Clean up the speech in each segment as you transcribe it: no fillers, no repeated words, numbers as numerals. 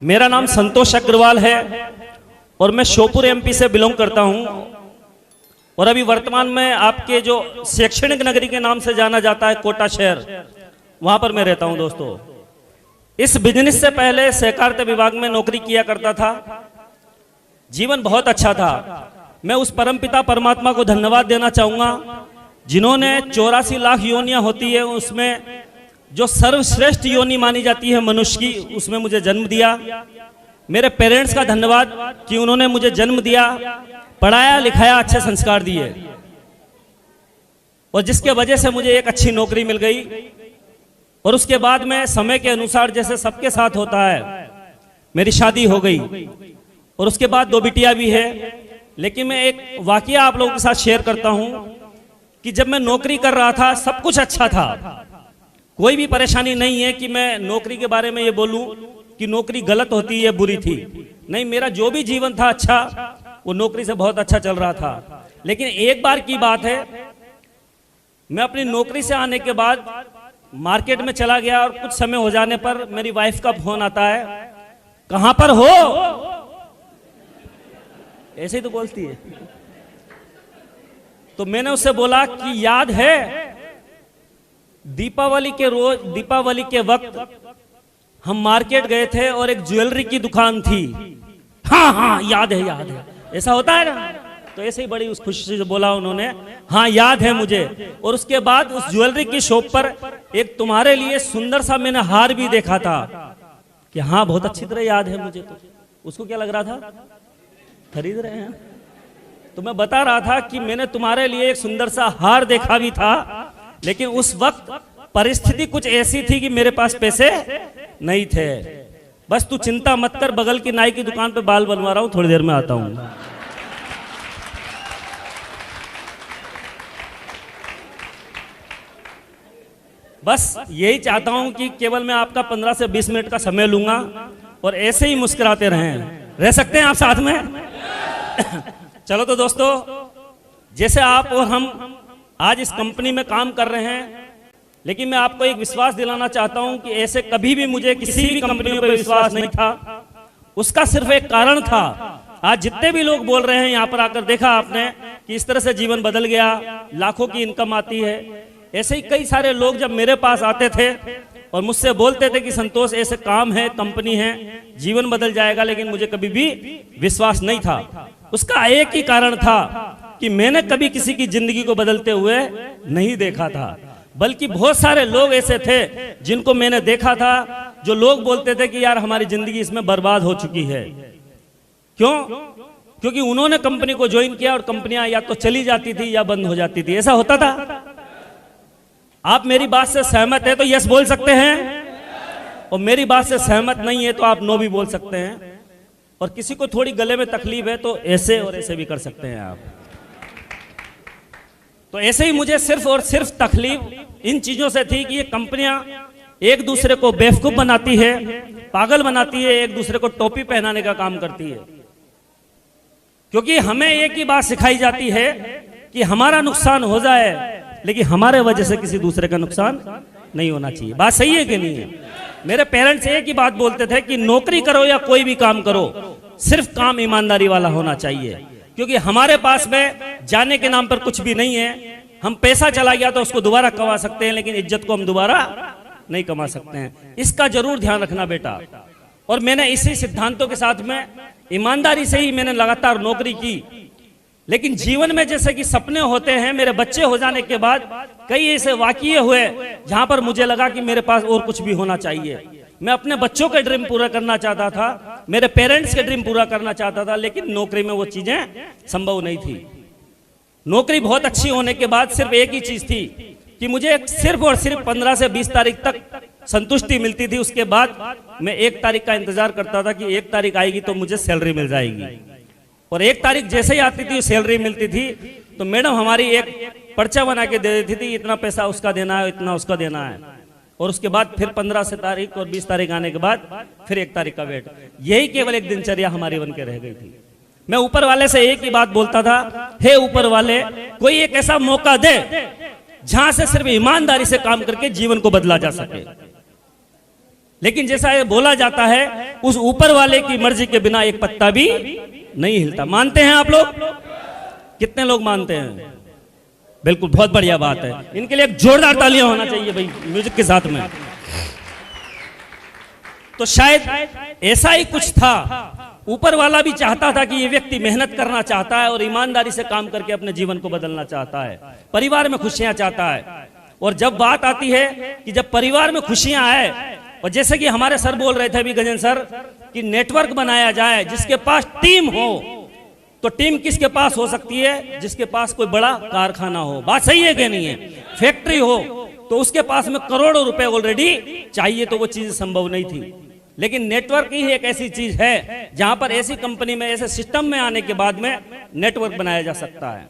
मेरा नाम संतोष अग्रवाल है और मैं श्योपुर एमपी से बिलोंग करता हूं और अभी वर्तमान में आपके जो शैक्षणिक नगरी के नाम से जाना जाता है कोटा शहर, वहां पर मैं रहता हूं। दोस्तों, इस बिजनेस से पहले सहकारिता विभाग में नौकरी किया करता था। जीवन बहुत अच्छा था। मैं उस परमपिता परमात्मा को धन्यवाद देना चाहूंगा जिन्होंने 84 लाख योनियां होती है उसमें जो सर्वश्रेष्ठ योनि मानी जाती है मनुष्य की, उसमें मुझे जन्म दिया। मेरे पेरेंट्स का धन्यवाद कि उन्होंने मुझे जन्म दिया, पढ़ाया लिखाया, अच्छे संस्कार दिए और जिसके वजह से मुझे एक अच्छी नौकरी मिल गई। और उसके बाद में समय के अनुसार जैसे सबके साथ होता है, मेरी शादी हो गई और उसके बाद 2 बिटिया भी है। लेकिन मैं एक वाकया आप लोगों के साथ शेयर करता हूं कि जब मैं नौकरी कर रहा था सब कुछ अच्छा था, कोई भी परेशानी नहीं है कि मैं नौकरी के बारे में ये बोलूं कि नौकरी गलत होती है, बुरी थी। नहीं, मेरा जो भी जीवन था अच्छा, वो नौकरी से बहुत अच्छा चल रहा था। लेकिन एक बार की बात है, मैं अपनी नौकरी से आने के बाद मार्केट में चला गया और कुछ समय हो जाने पर मेरी वाइफ का फोन आता है, कहां पर हो? ऐसे ही तो बोलती है। तो मैंने उससे बोला कि याद है दीपावली के वक्त हम मार्केट गए थे और एक ज्वेलरी की दुकान थी। हाँ हाँ याद है। ऐसा होता है ना? तो ऐसे ही बड़ी उस खुशी से बोला उन्होंने, हाँ याद है मुझे। और उसके बाद उस ज्वेलरी की शॉप पर एक तुम्हारे लिए सुंदर सा मैंने हार भी देखा था कि हाँ बहुत अच्छी तरह याद है मुझे। तो उसको क्या लग रहा था, खरीद रहे हैं। तो मैं बता रहा था कि मैंने तुम्हारे लिए एक सुंदर सा हार देखा भी था, लेकिन उस वक्त परिस्थिति कुछ ऐसी थी कि मेरे पास पैसे नहीं थे। बस तू चिंता मत कर, बगल की नाई की दुकान पे बाल बनवा रहा हूं, थोड़ी देर में आता हूं। बस यही चाहता हूं कि केवल मैं आपका 15 से 20 मिनट का समय लूंगा और ऐसे ही मुस्कुराते रह सकते हैं आप साथ में। चलो तो दोस्तों, जैसे आप और हम आज इस कंपनी में काम कर रहे हैं, लेकिन मैं आपको एक विश्वास दिलाना चाहता हूं कि ऐसे कभी भी मुझे किसी भी कंपनी पर विश्वास नहीं था। उसका सिर्फ एक कारण था। आज जितने भी लोग बोल रहे हैं, यहां पर आकर देखा आपने कि इस तरह से जीवन बदल गया, लाखों की इनकम आती है। ऐसे ही कई सारे लोग जब मेरे पास आते थे और मुझसे बोलते थे कि संतोष ऐसे काम है, कंपनी है, जीवन बदल जाएगा, लेकिन मुझे कभी भी विश्वास नहीं था। उसका एक ही कारण था कि मैंने कभी किसी की जिंदगी को बदलते हुए नहीं देखा था, बल्कि बहुत सारे लोग ऐसे थे जिनको मैंने देखा था, जो लोग बोलते थे कि यार हमारी जिंदगी इसमें बर्बाद हो चुकी है। क्यों? क्योंकि उन्होंने कंपनी को ज्वाइन किया और कंपनियां या तो चली जाती थी या बंद हो जाती थी। ऐसा होता था। आप मेरी बात से सहमत है तो यस बोल सकते हैं, और मेरी बात से सहमत नहीं है तो आप नो भी बोल सकते हैं। और किसी को थोड़ी गले में तकलीफ है तो ऐसे और ऐसे भी कर सकते हैं आप। तो ऐसे ही मुझे सिर्फ और सिर्फ तकलीफ इन चीजों से थी कि ये कंपनियां एक दूसरे को बेवकूफ बनाती है, पागल बनाती है, एक दूसरे को टोपी पहनाने का काम करती है। क्योंकि हमें एक ही बात सिखाई जाती है कि हमारा नुकसान हो जाए, लेकिन हमारे वजह से किसी दूसरे का नुकसान नहीं होना चाहिए। बात सही है कि नहीं है? मेरे पेरेंट्स एक ही बात बोलते थे कि नौकरी करो या कोई भी काम करो, सिर्फ काम ईमानदारी वाला होना चाहिए। क्योंकि हमारे पास में जाने के नाम पर कुछ भी नहीं है। हम पैसा चला गया तो उसको दोबारा कमा सकते हैं, लेकिन इज्जत को हम दोबारा नहीं कमा सकते हैं। इसका जरूर ध्यान रखना बेटा। और मैंने इसी सिद्धांतों के साथ में ईमानदारी से ही मैंने लगातार नौकरी की। लेकिन जीवन में जैसे कि सपने होते हैं, मेरे बच्चे हो जाने के बाद कई ऐसे वाकये हुए जहां पर मुझे लगा कि मेरे पास और कुछ भी होना चाहिए। मैं अपने बच्चों के ड्रीम पूरा करना चाहता था, मेरे पेरेंट्स के ड्रीम पूरा करना चाहता था, लेकिन नौकरी में वो चीजें संभव नहीं थी। नौकरी बहुत अच्छी होने के बाद सिर्फ एक ही चीज थी कि मुझे सिर्फ और सिर्फ 15 से 20 तारीख तक संतुष्टि मिलती थी। उसके बाद मैं 1 तारीख का इंतजार करता था कि 1 तारीख आएगी तो मुझे सैलरी मिल जाएगी। और 1 तारीख जैसे ही आती थी सैलरी मिलती थी तो मैडम हमारी एक पर्चा बना के दे देती थी, इतना पैसा उसका देना है, इतना उसका देना है। और उसके बाद फिर 15 से तारीख और 20 तारीख आने के बाद फिर 1 तारीख का वेट। यही केवल एक दिनचर्या हमारी बन के रह गई थी। मैं ऊपर वाले से एक ही बात बोलता था, हे ऊपर वाले, कोई एक ऐसा मौका दे जहां से सिर्फ ईमानदारी से काम करके जीवन को बदला जा सके। लेकिन जैसा ये बोला जाता है, उस ऊपर वाले की मर्जी के बिना एक पत्ता भी नहीं हिलता। मानते हैं आप लोग? कितने लोग मानते हैं? बिल्कुल, बहुत बढ़िया बात है। इनके लिए एक जोरदार तालियां होना चाहिए भाई, म्यूजिक के साथ में। तो शायद ऐसा ही कुछ था, ऊपर वाला भी चाहता था कि ये व्यक्ति मेहनत करना चाहता है और ईमानदारी से काम करके अपने जीवन को बदलना चाहता है, परिवार में खुशियां चाहता है। और जब बात आती है कि जब परिवार में खुशियां आए, और जैसे कि हमारे सर बोल रहे थे अभी, गजेंद्र सर, कि नेटवर्क बनाया जाए जिसके पास टीम हो, तो टीम किसके पास हो सकती है? जिसके पास कोई बड़ा कारखाना हो। बात सही है कि नहीं है? फैक्ट्री हो तो उसके पास में करोड़ों रुपए ऑलरेडी चाहिए, तो वो चीज संभव नहीं थी। लेकिन नेटवर्क ही एक ऐसी चीज है जहां पर ऐसी कंपनी में, ऐसे सिस्टम में आने के बाद में नेटवर्क बनाया जा सकता है।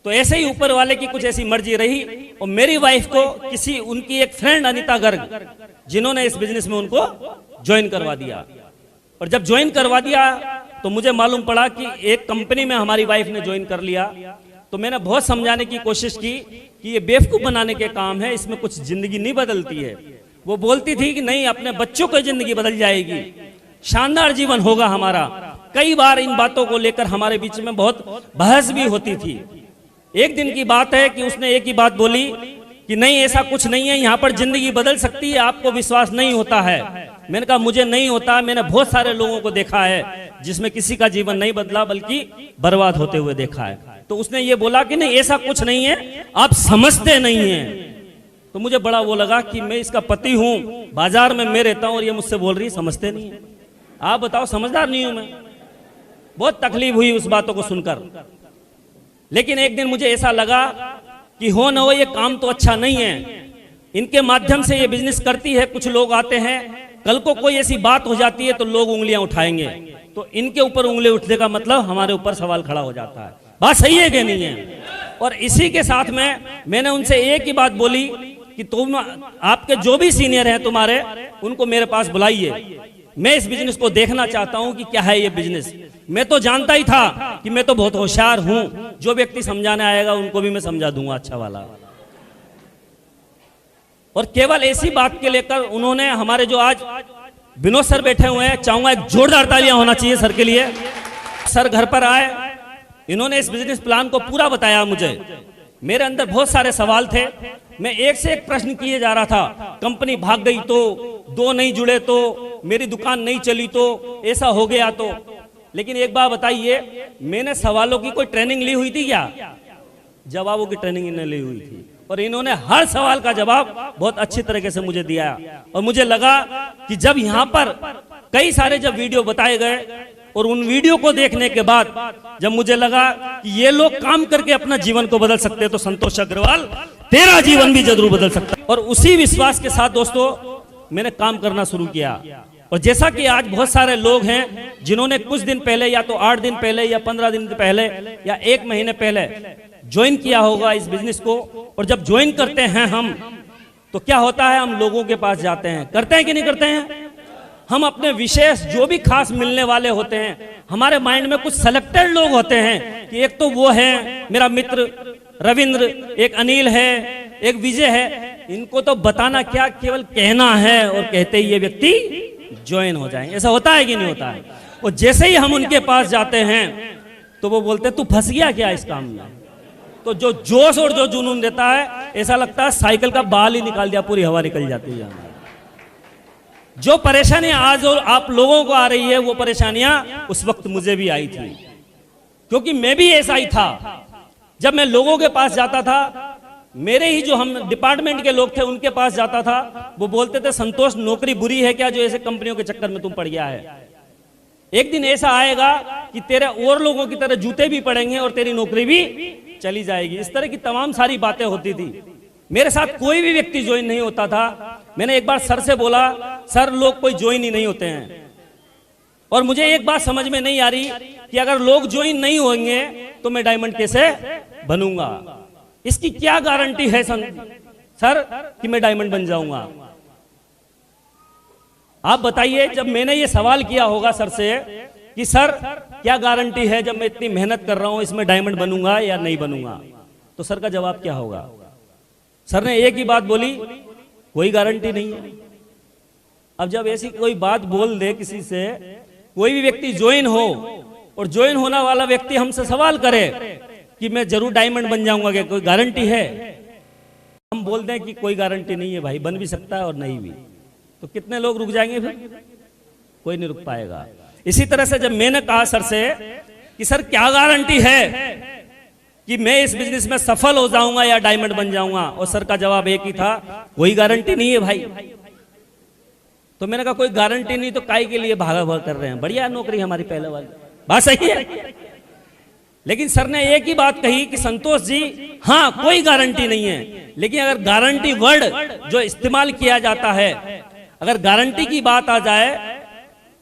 तो ऐसे ही ऊपर वाले की कुछ ऐसी मर्जी रही, और मेरी वाइफ को किसी उनकी एक फ्रेंड अनीता गर्ग, जिन्होंने इस बिजनेस में उनको ज्वाइन करवा दिया। और जब ज्वाइन करवा दिया तो मुझे मालूम पड़ा कि एक कंपनी में हमारी वाइफ ने ज्वाइन कर लिया। तो मैंने बहुत समझाने की कोशिश की कि ये बेवकूफ बनाने के काम है, इसमें कुछ जिंदगी नहीं बदलती है। वो बोलती थी कि नहीं, अपने बच्चों की जिंदगी बदल जाएगी, शानदार जीवन होगा हमारा। कई बार इन बातों को लेकर हमारे बीच में बहुत बहस भी होती थी। एक दिन की बात है कि उसने एक ही बात बोली कि नहीं, ऐसा कुछ नहीं है, यहाँ पर जिंदगी बदल सकती है, आपको विश्वास नहीं होता है। मैंने कहा मुझे नहीं होता, मैंने बहुत सारे लोगों को देखा है जिसमें किसी का जीवन नहीं बदला बल्कि बर्बाद होते हुए देखा है। तो उसने ये बोला कि नहीं, ऐसा कुछ नहीं है, आप समझते नहीं हैं। तो मुझे बड़ा वो लगा कि मैं इसका पति हूं, बाजार में मैं रहता हूं, और ये मुझसे बोल रही समझते नहीं है। आप बताओ, समझदार नहीं हूं मैं? बहुत तकलीफ हुई उस बातों को सुनकर। लेकिन एक दिन मुझे ऐसा लगा कि हो न हो, ये काम तो अच्छा नहीं है। इनके माध्यम से ये बिजनेस करती है, कुछ लोग आते हैं, कल को कोई ऐसी बात हो जाती है तो लोग उंगलियां उठाएंगे, तो इनके ऊपर उंगली उठने का मतलब हमारे ऊपर सवाल खड़ा हो जाता है। बात सही है कि नहीं है? और इसी के साथ में मैंने उनसे एक ही बात बोली कि तुम, आपके जो भी सीनियर हैं तुम्हारे, उनको मेरे पास बुलाइए, मैं इस बिजनेस को देखना चाहता हूं कि क्या है ये बिजनेस। मैं तो जानता ही था कि मैं तो बहुत होशियार हूं, जो व्यक्ति समझाने आएगा उनको भी मैं समझा दूंगा अच्छा वाला। और केवल ऐसी बात के लेकर उन्होंने, हमारे जो आज विनोद सर बैठे हुए हैं, चाहूंगा एक जोरदार तालियां होना चाहिए सर के लिए। सर घर पर आए, इन्होंने इस बिजनेस प्लान को पूरा बताया मुझे। मेरे अंदर बहुत सारे सवाल थे, मैं एक से एक प्रश्न किए जा रहा था। कंपनी भाग गई तो, दो नहीं जुड़े तो, मेरी दुकान नहीं चली तो, ऐसा हो गया तो। लेकिन एक बात बताइए, मैंने सवालों की कोई ट्रेनिंग ली हुई थी क्या? जवाबों की ट्रेनिंग इन्होंने ली हुई थी, और इन्होंने हर सवाल का जवाब बहुत अच्छी तरीके से मुझे दिया। और मुझे लगा कि जब यहाँ पर कई सारे जब वीडियो बताए गए, और उन वीडियो को देखने के बाद जब मुझे लगा कि ये लोग काम करके अपना जीवन को बदल सकते हैं, तो संतोष अग्रवाल, तेरा जीवन भी जरूर बदल सकता है। और उसी विश्वास के साथ दोस्तों मैंने काम करना शुरू किया। और जैसा कि आज बहुत सारे लोग हैं जिन्होंने कुछ दिन पहले, या तो 8 दिन पहले, या 15 दिन पहले, या 1 महीने पहले ज्वाइन किया होगा इस बिजनेस को। और जब ज्वाइन करते हैं हम, तो क्या होता है, हम लोगों के पास जाते हैं, करते हैं कि नहीं करते हैं? हम अपने विशेष जो भी खास मिलने वाले होते हैं, हमारे माइंड में कुछ सेलेक्टेड लोग होते हैं कि एक तो वो है मेरा मित्र रविंद्र, एक अनिल है, एक विजय है। इनको तो बताना क्या, केवल कहना है, और कहते ही ये व्यक्ति ज्वाइन हो जाएंगे। ऐसा होता है कि नहीं होता है? और जैसे ही हम उनके पास जाते हैं तो वो बोलते हैं तू फंस गया क्या इस काम में? तो जो जोश और जो जुनून देता है, ऐसा लगता है साइकिल का बाल ही निकाल दिया, पूरी हवा निकल जाती है। जो परेशानियां आज और आप लोगों को आ रही है, वो परेशानियां उस वक्त मुझे भी आई थी, क्योंकि मैं भी ऐसा ही था। जब मैं लोगों के पास जाता था, मेरे ही जो हम डिपार्टमेंट के लोग थे उनके पास जाता था, वो बोलते थे संतोष नौकरी बुरी है क्या जो ऐसे कंपनियों के चक्कर में तुम पड़ गया है? एक दिन ऐसा आएगा कि तेरे और लोगों की तरह जूते भी पड़ेंगे और तेरी नौकरी भी चली जाएगी। इस तरह की तमाम सारी बातें होती थी। मेरे साथ कोई भी व्यक्ति ज्वाइन नहीं होता था। मैंने एक बार सर से बोला, सर लोग कोई ज्वाइन ही नहीं होते हैं। और मुझे एक बात समझ में नहीं आ रही कि अगर लोग ज्वाइन नहीं होंगे तो मैं डायमंड कैसे बनूंगा? इसकी क्या गारंटी है सर कि मैं डायमंड बन जाऊंगा? आप बताइए। जब मैंने ये सवाल किया होगा सर से कि सर क्या गारंटी है जब मैं इतनी मेहनत कर रहा हूं इसमें डायमंड बनूंगा या नहीं बनूंगा, तो सर का जवाब क्या होगा? सर ने एक ही बात बोली, कोई गारंटी नहीं है। अब जब ऐसी कोई बात बोल दे किसी से, कोई भी व्यक्ति ज्वाइन हो और ज्वाइन होने वाला व्यक्ति हमसे सवाल करे कि मैं जरूर डायमंड बन जाऊंगा, क्या कोई गारंटी है? हम बोल दें कि कोई गारंटी नहीं है भाई, बन भी सकता है और नहीं भी, तो कितने लोग रुक जाएंगे? फिर कोई नहीं रुक पाएगा। इसी तरह से जब मैंने कहा सर से कि सर क्या गारंटी है कि मैं इस बिजनेस में सफल हो जाऊंगा या डायमंड बन जाऊंगा, और सर का जवाब एक ही था, कोई गारंटी नहीं है भाई। तो मैंने कहा कोई गारंटी नहीं तो काहे के लिए भागा भाग कर रहे हैं, बढ़िया नौकरी हमारी पहले वाली, बात सही है। लेकिन सर ने एक ही बात कही कि संतोष जी हाँ कोई गारंटी नहीं है, लेकिन अगर गारंटी वर्ड जो इस्तेमाल किया जाता है, अगर गारंटी की बात आ जाए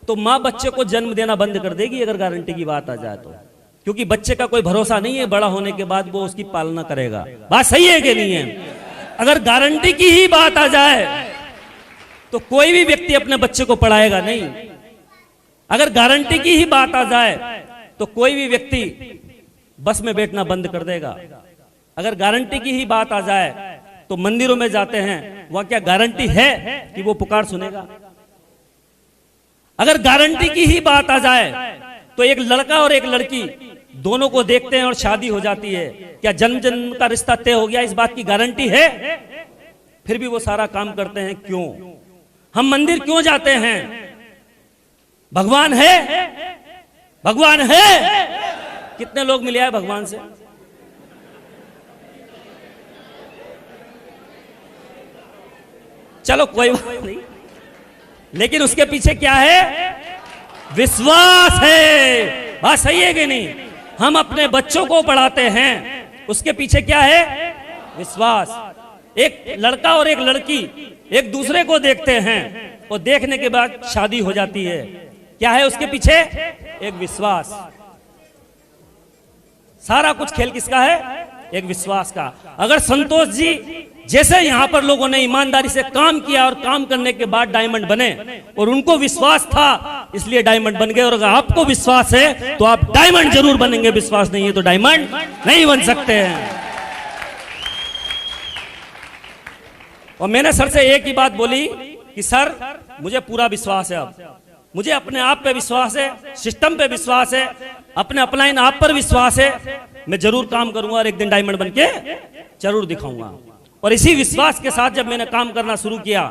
तो माँ बच्चे को जन्म देना बंद कर देगी, अगर गारंटी की बात आ जाए तो, क्योंकि बच्चे का कोई भरोसा नहीं है बड़ा होने के बाद वो उसकी पालना करेगा। बात सही है कि नहीं है? अगर गारंटी की ही बात आ जाए तो कोई भी व्यक्ति अपने बच्चे को पढ़ाएगा नहीं। अगर गारंटी की ही बात आ जाए तो कोई भी व्यक्ति बस में बैठना बंद कर देगा। अगर गारंटी की ही बात आ जाए तो मंदिरों में जाते हैं, वहां क्या गारंटी है कि वो पुकार सुनेगा? अगर गारंटी की ही बात आ जाए तो एक लड़का और एक लड़की दोनों को देखते हैं और शादी हो जाती है, क्या जन्म जन्म का रिश्ता तय हो गया, इस बात की गारंटी है? फिर भी वो सारा काम करते हैं, क्यों? हम मंदिर क्यों जाते हैं? भगवान है, भगवान है। कितने लोग मिले हैं भगवान से? चलो कोई बात नहीं, लेकिन उसके पीछे क्या है? विश्वास है। बात सही है कि नहीं? हम अपने बच्चों को पढ़ाते हैं, उसके पीछे क्या है? विश्वास। एक लड़का और एक लड़की एक दूसरे को देखते हैं और देखने के बाद शादी हो जाती है, क्या है उसके पीछे? एक विश्वास। सारा कुछ खेल किसका है? एक विश्वास का। अगर संतोष जी जैसे यहां पर लोगों ने ईमानदारी से काम किया और काम करने के बाद डायमंड बने, और उनको विश्वास था इसलिए डायमंड बन गए, और अगर आपको विश्वास है तो आप डायमंड जरूर बनेंगे, विश्वास नहीं है तो डायमंड नहीं बन सकते हैं। और मैंने सर से एक ही बात बोली कि सर मुझे पूरा विश्वास है, अब मुझे अपने आप पे विश्वास है, सिस्टम पे विश्वास है, अपने अपलाइन आप पर विश्वास है, मैं जरूर काम करूंगा और एक दिन डायमंड बनके जरूर दिखाऊंगा। और इसी विश्वास के साथ जब मैंने काम करना शुरू किया,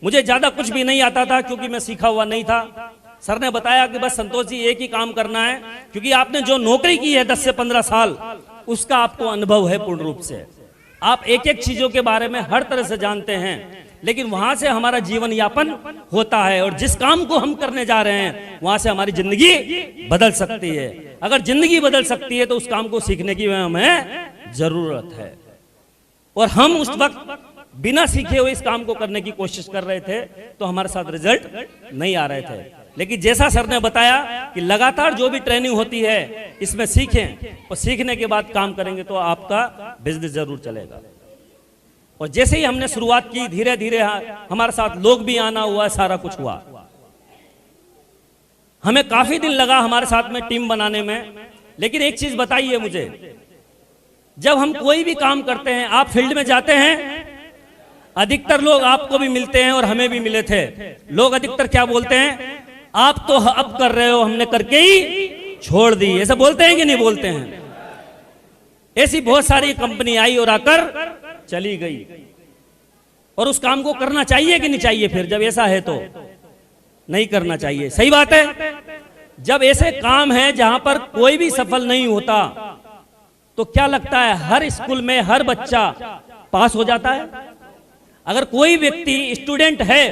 मुझे ज्यादा कुछ भी नहीं आता था क्योंकि मैं सीखा हुआ नहीं था। सर ने बताया कि बस संतोष जी एक ही काम करना है, क्योंकि आपने जो नौकरी की है 10 से 15 साल, उसका आपको अनुभव है पूर्ण रूप से, आप एक एक चीजों के बारे में हर तरह से जानते हैं, लेकिन वहां से हमारा जीवन यापन होता है, और जिस काम को हम करने जा रहे हैं वहां से हमारी जिंदगी बदल सकती है। अगर जिंदगी बदल सकती है तो उस काम को सीखने की हमें जरूरत है। और हम उस वक्त बिना सीखे हुए इस काम को करने की कोशिश कर रहे थे तो हमारे साथ रिजल्ट नहीं आ रहे थे। लेकिन जैसा सर ने बताया कि लगातार जो भी ट्रेनिंग होती है इसमें सीखें, और सीखने के बाद काम करेंगे तो आपका बिजनेस जरूर चलेगा। और जैसे ही हमने शुरुआत की, धीरे धीरे हमारे साथ लोग भी आना हुआ, सारा कुछ हुआ। हमें काफी दिन लगा हमारे साथ में टीम बनाने में। लेकिन एक चीज बताइए मुझे, जब हम कोई भी काम करते हैं, आप फील्ड में जाते हैं, अधिकतर लोग आपको भी मिलते हैं और हमें भी मिले थे, लोग अधिकतर क्या बोलते हैं? आप तो अब कर रहे हो, हमने करके ही छोड़ दी, ऐसा बोलते हैं कि नहीं बोलते हैं? ऐसी बहुत सारी कंपनी आई और आकर चली गई, और उस काम को करना चाहिए कि नहीं चाहिए? फिर जब ऐसा है तो नहीं करना चाहिए, सही बात है। जब ऐसे काम है जहां पर कोई भी सफल नहीं होता, तो क्या लगता है हर स्कूल में हर बच्चा पास हो जाता है? अगर कोई व्यक्ति स्टूडेंट है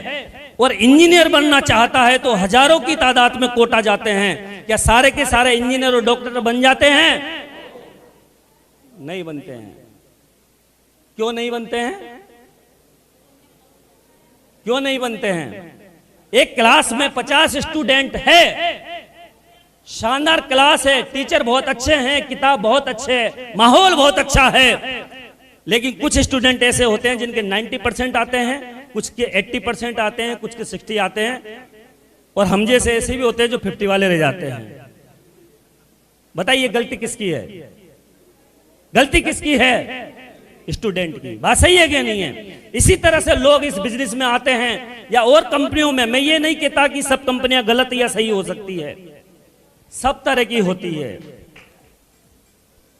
और इंजीनियर बनना चाहता है तो हजारों की तादाद में कोटा जाते हैं, क्या सारे के सारे इंजीनियर और डॉक्टर बन जाते हैं? नहीं बनते हैं। क्यों नहीं बनते हैं? क्यों नहीं बनते हैं? एक क्लास में 50 स्टूडेंट है, शानदार क्लास है, टीचर बहुत अच्छे हैं, किताब बहुत अच्छे है, माहौल बहुत अच्छा है, लेकिन कुछ स्टूडेंट ऐसे होते हैं जिनके 90% आते हैं, कुछ के 80% आते हैं, कुछ के 60 आते हैं, और हम जैसे ऐसे भी होते हैं जो 50 वाले रह जाते हैं। बताइए गलती किसकी है? गलती किसकी है? स्टूडेंट की। बात सही है कि नहीं है? इसी तरह से लोग इस बिजनेस में आते हैं या और कंपनियों में। मैं ये नहीं कहता कि सब कंपनियां गलत या सही हो सकती है, सब तरह की होती है।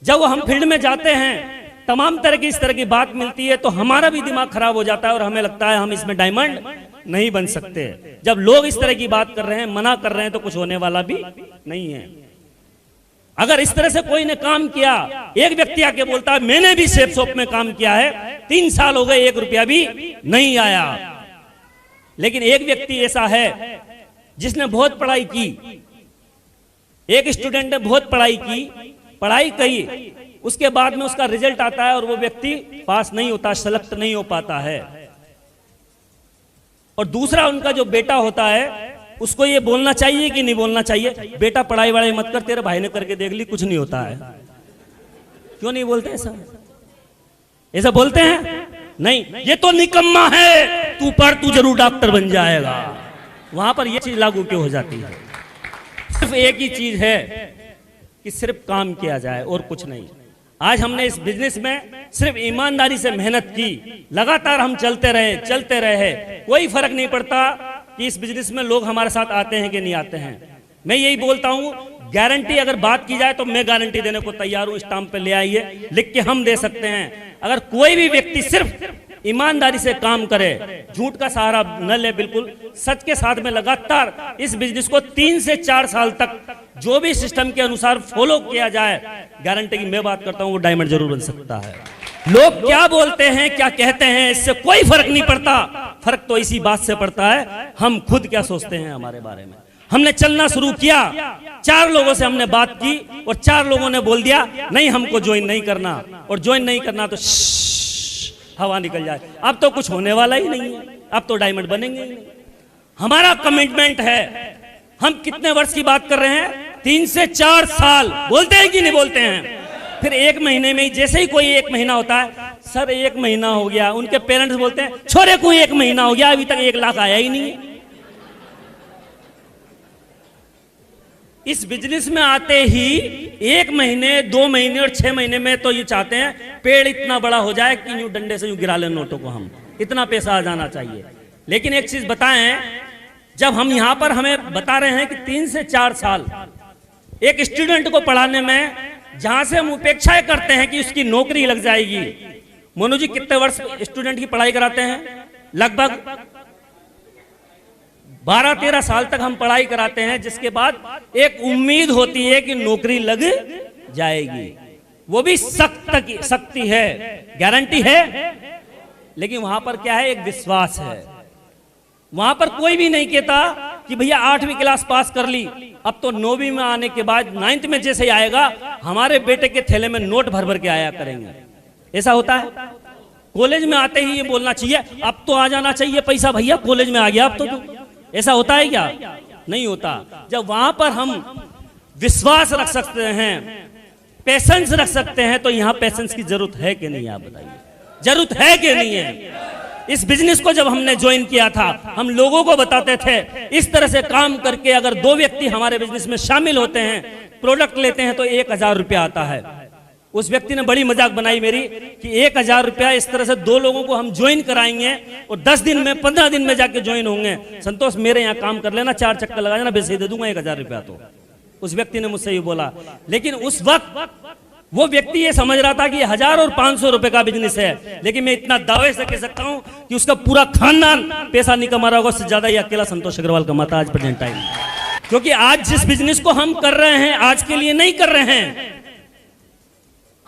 जब हम फील्ड में जाते हैं तमाम तरह की इस तरह की बात मिलती है तो हमारा भी दिमाग खराब हो जाता है और हमें लगता है हम इसमें डायमंड नहीं बन सकते। जब लोग इस तरह की बात कर रहे हैं, मना कर रहे हैं, तो कुछ होने वाला भी नहीं है। अगर इस तरह से कोई ने काम किया, एक व्यक्ति आके बोलता है मैंने भी सेफ शॉप में काम किया है, 3 साल हो गए, 1 रुपया भी नहीं आया। लेकिन एक व्यक्ति ऐसा है जिसने बहुत पढ़ाई की, एक स्टूडेंट ने बहुत पढ़ाई की, उसके बाद में उसका रिजल्ट आता है और वो व्यक्ति पास नहीं होता, सेलेक्ट नहीं हो पाता है। और दूसरा उनका जो बेटा होता है उसको ये बोलना चाहिए कि नहीं बोलना चाहिए, बेटा पढ़ाई वढ़ाई मत कर, तेरे भाई ने करके देख ली, कुछ नहीं होता है। क्यों नहीं बोलते ऐसा? ऐसा बोलते हैं? नहीं, ये तो निकम्मा है, तू पढ़, तू जरूर डॉक्टर बन जाएगा। वहां पर ये चीज लागू क्यों हो जाती है? सिर्फ एक ही चीज है कि सिर्फ काम किया जाए और कुछ नहीं। आज हमने इस बिजनेस में सिर्फ ईमानदारी से मेहनत की, लगातार हम चलते रहे, कोई फर्क नहीं पड़ता कि इस बिजनेस में लोग हमारे साथ आते हैं कि नहीं आते हैं। मैं यही बोलता हूं, गारंटी अगर बात की जाए तो मैं गारंटी देने को तैयार हूं। स्टाम्प पे ले आइए, लिख के हम दे सकते हैं। अगर कोई भी व्यक्ति सिर्फ ईमानदारी से काम करे, झूठ का सहारा न ले, बिल्कुल सच के साथ में लगातार इस बिजनेस को 3 से 4 साल तक जो भी सिस्टम के अनुसार फॉलो किया जाए, गारंटी की मैं बात करता हूं, वो डायमंड जरूर बन सकता है। लोग क्या बोलते हैं, क्या कहते हैं, इससे कोई फर्क नहीं पड़ता। फर्क तो इसी बात से पड़ता है हम खुद क्या सोचते हैं हमारे बारे में। हमने चलना शुरू किया, 4 लोगों से हमने बात की और 4 लोगों ने बोल दिया नहीं हमको ज्वाइन नहीं करना, और ज्वाइन नहीं करना तो हवा निकल जाए। अब तो कुछ होने वाला ही नहीं है, अब तो डायमंड बनेंगे ही नहीं। हमारा कमिटमेंट है। हम कितने वर्ष की बात कर रहे हैं? 3 से 4 साल। बोलते हैं कि नहीं बोलते हैं? फिर 1 महीने में ही, जैसे ही कोई 1 महीना होता है, सर 1 महीना हो गया, उनके पेरेंट्स बोलते हैं छोरे को 1 महीना हो गया, अभी तक 1 लाख आया ही नहीं है। इस बिजनेस में आते ही 1 महीने, 2 महीने और 6 महीने में तो ये चाहते हैं पेड़ इतना बड़ा हो जाए कि यूं डंडे से यूं गिरा ले नोटों को, हम इतना पैसा आ जाना चाहिए। लेकिन एक चीज बताएं, जब हम यहां पर हमें बता रहे हैं कि 3 से 4 साल एक स्टूडेंट को पढ़ाने में, जहां से हम उपेक्षा करते हैं कि उसकी नौकरी लग जाएगी। मोनू जी कितने वर्ष स्टूडेंट की पढ़ाई कराते हैं? लगभग 12-13 साल तक हम पढ़ाई कराते हैं, जिसके बाद एक उम्मीद होती है कि नौकरी लग जाएगी। वो भी सख्ती है, गारंटी है, लेकिन वहां पर क्या है? एक विश्वास है। वहां पर कोई भी नहीं कहता कि भैया 8वीं क्लास पास कर ली, अब तो 9वीं में आने के बाद 9th में जैसे ही आएगा हमारे बेटे के थैले में नोट भर भर के आया करेंगे। ऐसा होता है? कॉलेज में आते ही ये बोलना चाहिए अब तो आ जाना चाहिए पैसा, भैया कॉलेज में आ गया अब तो। ऐसा होता है क्या? नहीं होता। जब वहां पर हम विश्वास रख सकते हैं, पेशेंस रख सकते हैं, तो यहां पेशेंस की जरूरत है कि नहीं? आप बताइए, जरूरत है कि नहीं है? इस बिजनेस को जब हमने ज्वाइन किया था, हम लोगों को बताते थे इस तरह से काम करके अगर 2 व्यक्ति हमारे बिजनेस में शामिल होते हैं, प्रोडक्ट लेते हैं, तो 1000 रुपया आता है। उस व्यक्ति ने बड़ी मजाक बनाई मेरी कि 1000 रुपया इस तरह से 2 लोगों को हम ज्वाइन कराएंगे और 10 दिन में, 15 दिन में जाके ज्वाइन होंगे। संतोष मेरे यहाँ काम कर लेना, 4 चक्कर लगा देना, वैसे ही दे दूंगा 1000 रुपया। तो उस व्यक्ति ने मुझसे ये बोला। लेकिन उस वक्त वो व्यक्ति ये समझ रहा था कि 1000 और 500 रुपए का बिजनेस है। लेकिन मैं इतना दावे से कह सकता हूं कि उसका पूरा खानदान पैसा नहीं कमा रहा होगा, उससे ज्यादा ये अकेला संतोष अग्रवाल कमाता आज प्रेजेंट टाइम। क्योंकि आज जिस बिजनेस को हम कर रहे हैं, आज के लिए नहीं कर रहे हैं।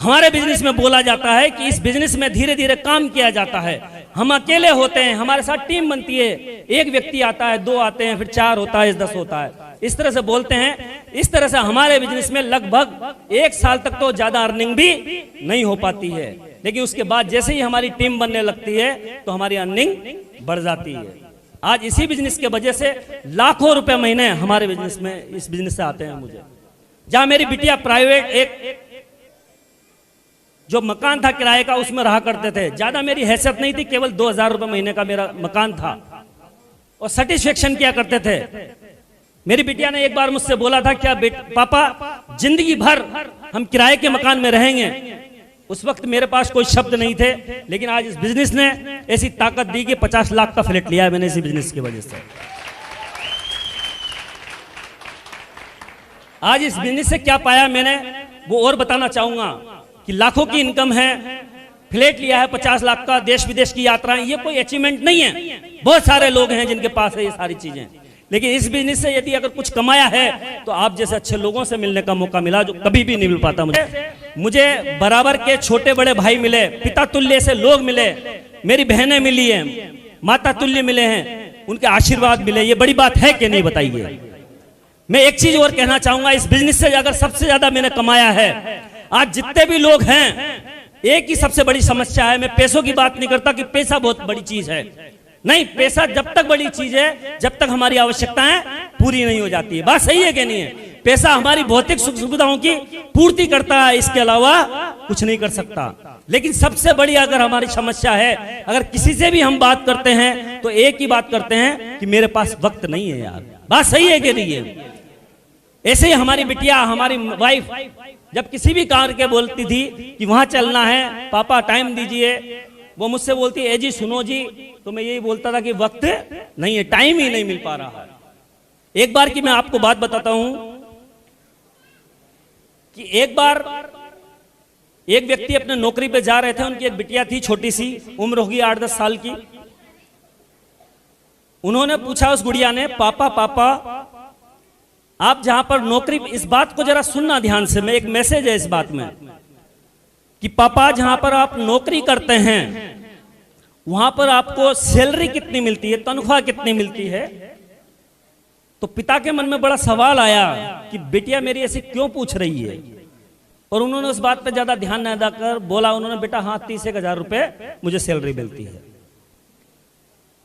हमारे बिजनेस में बोला जाता है कि इस बिजनेस में धीरे धीरे काम किया जाता है। हम अकेले होते हैं, हमारे साथ टीम बनती है, 1 व्यक्ति आता है, 2 आते हैं, फिर 4 होता है, 10 होता है, इस तरह से बोलते हैं। इस तरह से हमारे बिजनेस में लगभग 1 साल तक तो ज्यादा अर्निंग भी नहीं हो पाती है, लेकिन उसके बाद जैसे ही हमारी टीम बनने लगती है तो हमारी अर्निंग बढ़ जाती है। आज इसी बिजनेस के वजह से लाखों रुपए महीने हमारे बिजनेस में, इस बिजनेस से आते हैं मुझे। जहां मेरी बिटिया प्राइवेट एक जो मकान था किराए का, उसमें रहा करते थे। ज्यादा मेरी हैसियत नहीं थी, केवल 2000 रुपए महीने का मेरा मकान था और सेटिस्फेक्शन किया करते थे। मेरी बिटिया ने एक बार मुझसे बोला था, क्या पापा जिंदगी भर हम किराए के मकान में रहेंगे? उस वक्त मेरे पास कोई शब्द नहीं थे, लेकिन आज इस बिजनेस ने ऐसी ताकत दी कि 50 लाख का फ्लैट लिया है मैंने इसी बिजनेस की वजह से। आज इस बिजनेस से क्या पाया मैंने वो और बताना चाहूंगा कि लाखों की इनकम है, फ्लैट लिया है 50 लाख का, देश विदेश की यात्राएं, ये कोई अचीवमेंट नहीं है। बहुत सारे लोग हैं जिनके पास है ये सारी चीजें, लेकिन इस बिजनेस से यदि अगर कुछ कमाया है तो आप जैसे अच्छे लोगों से मिलने का मौका मिला जो कभी भी नहीं मिल पाता। मुझे बराबर के छोटे बड़े भाई मिले, पिता तुल्य से लोग मिले, मेरी बहनें मिली हैं, माता तुल्य मिले हैं, उनके आशीर्वाद मिले। ये बड़ी बात है कि नहीं बताइए। मैं एक चीज और कहना चाहूंगा, इस बिजनेस से अगर सबसे ज्यादा मैंने कमाया है, आज जितने भी लोग हैं एक ही सबसे बड़ी समस्या है, मैं पैसों की बात नहीं करता कि पैसा बहुत बड़ी चीज है, नहीं, पैसा जब तक बड़ी चीज है जब तक हमारी आवश्यकताएं पूरी नहीं हो जाती है। बात सही है कि नहीं है? पैसा हमारी भौतिक सुख सुविधाओं की पूर्ति करता है, इसके अलावा कुछ नहीं कर सकता। लेकिन सबसे बड़ी अगर हमारी समस्या है, अगर किसी से भी हम बात करते हैं तो एक ही बात करते हैं कि मेरे पास वक्त नहीं है यार। बात सही है कि नहीं है? ऐसे ही हमारी बिटिया, हमारी वाइफ जब किसी भी कार के बोलती थी कि वहां चलना है, पापा टाइम दीजिए, वो मुझसे बोलती है जी सुनो जी, तो मैं यही बोलता था कि वक्त नहीं है, टाइम ही नहीं मिल पा रहा है। एक बार की मैं आपको बात बताता हूं कि एक बार एक व्यक्ति अपने नौकरी पे जा रहे थे, उनकी एक बिटिया थी, छोटी सी उम्र होगी 8-10 साल की। उन्होंने पूछा उस गुड़िया ने, पापा पापा आप जहां पर नौकरी, इस बात को जरा सुनना ध्यान से, मैं एक मैसेज है इस बात में कि पापा जहां पर आप नौकरी करते हैं वहां पर आपको सैलरी कितनी मिलती है, तनख्वाह कितनी मिलती है? तो पिता के मन में बड़ा सवाल आया कि बेटिया मेरी ऐसी क्यों पूछ रही है, और उन्होंने उस बात पर ज्यादा ध्यान न देकर बोला, उन्होंने बेटा हाँ 30,000 रुपए मुझे सैलरी मिलती है।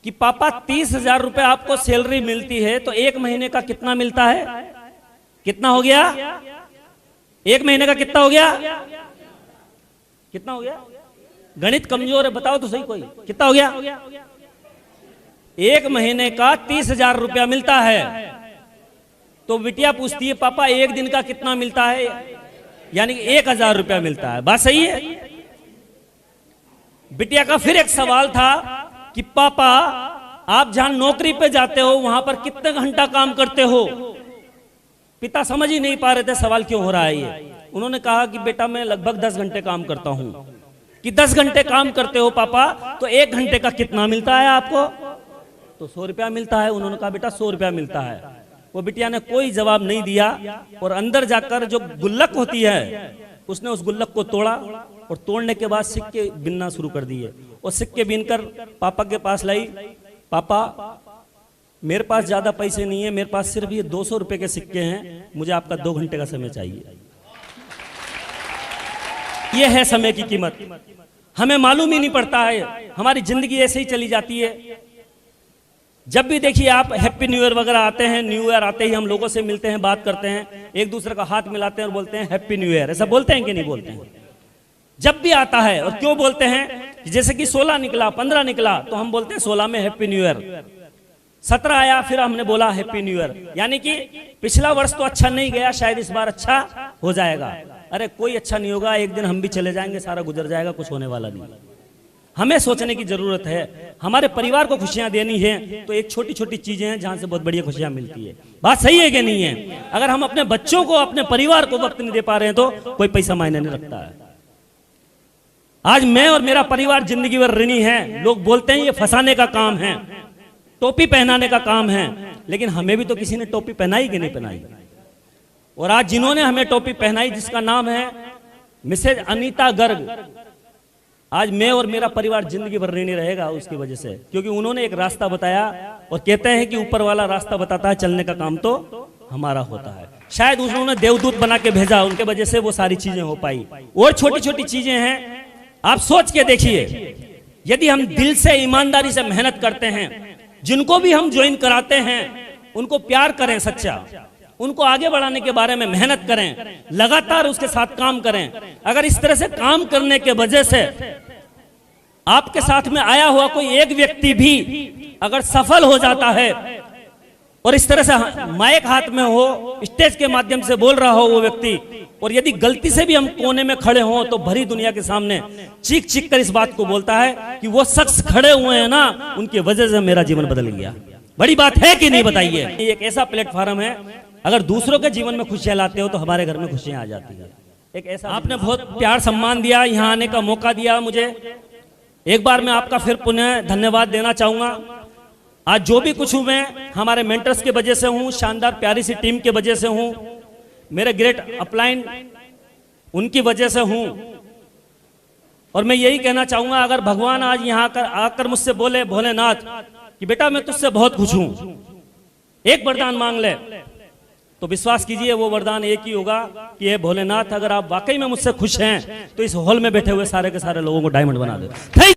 कि पापा 30,000 रुपए आपको सैलरी मिलती है तो एक महीने का कितना मिलता है? कितना हो गया? एक महीने का कितना हो गया? कितना हो गया? गणित कमजोर है, बताओ तो सही कोई, कितना हो गया? एक महीने का 30,000 रुपया मिलता है। तो बिटिया पूछती है पापा एक दिन का कितना मिलता है? यानी 1,000 रुपया मिलता है। बात सही है? बिटिया का फिर एक सवाल था कि पापा आप जहां नौकरी पे जाते हो वहां पर कितने घंटा काम करते हो? पिता समझ ही नहीं पा रहे थे सवाल क्यों हो रहा है ये। उन्होंने कहा कि बेटा मैं लगभग 10 घंटे काम करता हूं। कि 10 घंटे काम करते हो पापा, तो 1 घंटे का कितना मिलता है आपको? तो 100 रुपया मिलता है। उन्होंने कहा बेटा 100 रुपया मिलता है। वो बिटिया ने कोई जवाब नहीं दिया और अंदर जाकर जो गुल्लक होती है उसने उस गुल्लक को तोड़ा और तोड़ने के बाद सिक्के बिनना शुरू कर दिए और सिक्के बीनकर पापा के पास लाई। पापा मेरे पास ज्यादा पैसे नहीं है, मेरे पास सिर्फ ये 200 रुपए के सिक्के हैं, मुझे आपका 2 घंटे का समय चाहिए। ये है समय की कीमत, हमें मालूम ही नहीं पड़ता है, हमारी जिंदगी ऐसे ही चली जाती है। जब भी देखिए आप हैप्पी न्यू ईयर वगैरह आते हैं, न्यू ईयर आते ही हम लोगों से मिलते हैं, बात करते हैं, एक दूसरे का हाथ मिलाते हैं और बोलते हैं हैप्पी न्यू ईयर। ऐसा बोलते हैं कि नहीं बोलते हैं? जब भी आता है, और क्यों बोलते हैं? जैसे कि 16 निकला, 15 निकला तो हम बोलते हैं 16 में हैप्पी न्यू ईयर, 17 आया फिर हमने बोला हैप्पी न्यू ईयर। यानी कि पिछला वर्ष तो अच्छा नहीं गया, शायद इस बार अच्छा हो जाएगा। अरे कोई अच्छा नहीं होगा, एक दिन हम भी चले जाएंगे, सारा गुजर जाएगा, कुछ होने वाला नहीं। हमें सोचने की जरूरत है, हमारे परिवार को खुशियां देनी है तो एक छोटी छोटी चीजें हैं जहां से बहुत बढ़िया खुशियां मिलती है। बात सही है कि नहीं है? अगर हम अपने बच्चों को, अपने परिवार को वक्त नहीं दे पा रहे हैं तो कोई पैसा मायने नहीं रखता है। आज मैं और मेरा परिवार जिंदगी भर ऋणी है। लोग बोलते हैं ये फंसाने का काम है, टोपी पहनाने का काम है, लेकिन हमें भी तो किसी ने टोपी पहनाई कि नहीं पहनाई? और आज जिन्होंने हमें टोपी पहनाई, जिसका नाम है मिसेज अनीता गर्ग, आज मैं और मेरा परिवार जिंदगी भर ऋणी रहेगा उसकी वजह से, क्योंकि उन्होंने एक रास्ता बताया और कहते हैं कि ऊपर वाला रास्ता बताता है, चलने का काम तो हमारा होता है। शायद उन्होंने देवदूत बना के भेजा, उनके वजह से वो सारी चीजें हो पाई। और छोटी छोटी चीजें हैं, आप सोच के देखिए, यदि हम दिल से ईमानदारी से मेहनत करते हैं, जिनको भी हम ज्वाइन कराते हैं उनको प्यार करें सच्चा, उनको आगे बढ़ाने के बारे में मेहनत करें, लगातार उसके साथ काम करें। अगर इस तरह से काम करने के वजह से आपके साथ में आया हुआ कोई एक व्यक्ति भी अगर सफल हो जाता है और इस तरह से माइक हाथ में हो, स्टेज के माध्यम से बोल रहा हो वो व्यक्ति, और यदि गलती से भी हम कोने में खड़े हों तो भरी दुनिया के सामने चीख चीख कर इस बात को बोलता है कि वो शख्स खड़े हुए हैं ना, उनकी वजह से मेरा जीवन बदल गया। बड़ी बात है कि नहीं बताइए? ये एक ऐसा प्लेटफॉर्म है, अगर दूसरों के जीवन में खुशियां लाते हो तो हमारे घर में खुशियां आ जाती है। एक ऐसा आपने बहुत प्यार सम्मान दिया, यहाँ आने का मौका दिया मुझे, एक बार मैं आपका फिर पुनः धन्यवाद देना चाहूंगा। आज जो भी कुछ हूं मैं हमारे मेंटर्स की वजह से हूं, शानदार प्यारी सी टीम की वजह से हूं, मेरे ग्रेट अपलाइन उनकी वजह से हूं। और मैं यही कहना चाहूंगा, अगर भगवान आज यहाँ आकर मुझसे बोले भोलेनाथ कि बेटा मैं तुझसे बहुत खुश हूं, एक वरदान मांग ले, तो विश्वास कीजिए वो वरदान एक ही होगा कि हे भोलेनाथ, अगर आप वाकई में मुझसे खुश हैं तो इस हॉल में बैठे हुए सारे के सारे लोगों को डायमंड बना दे।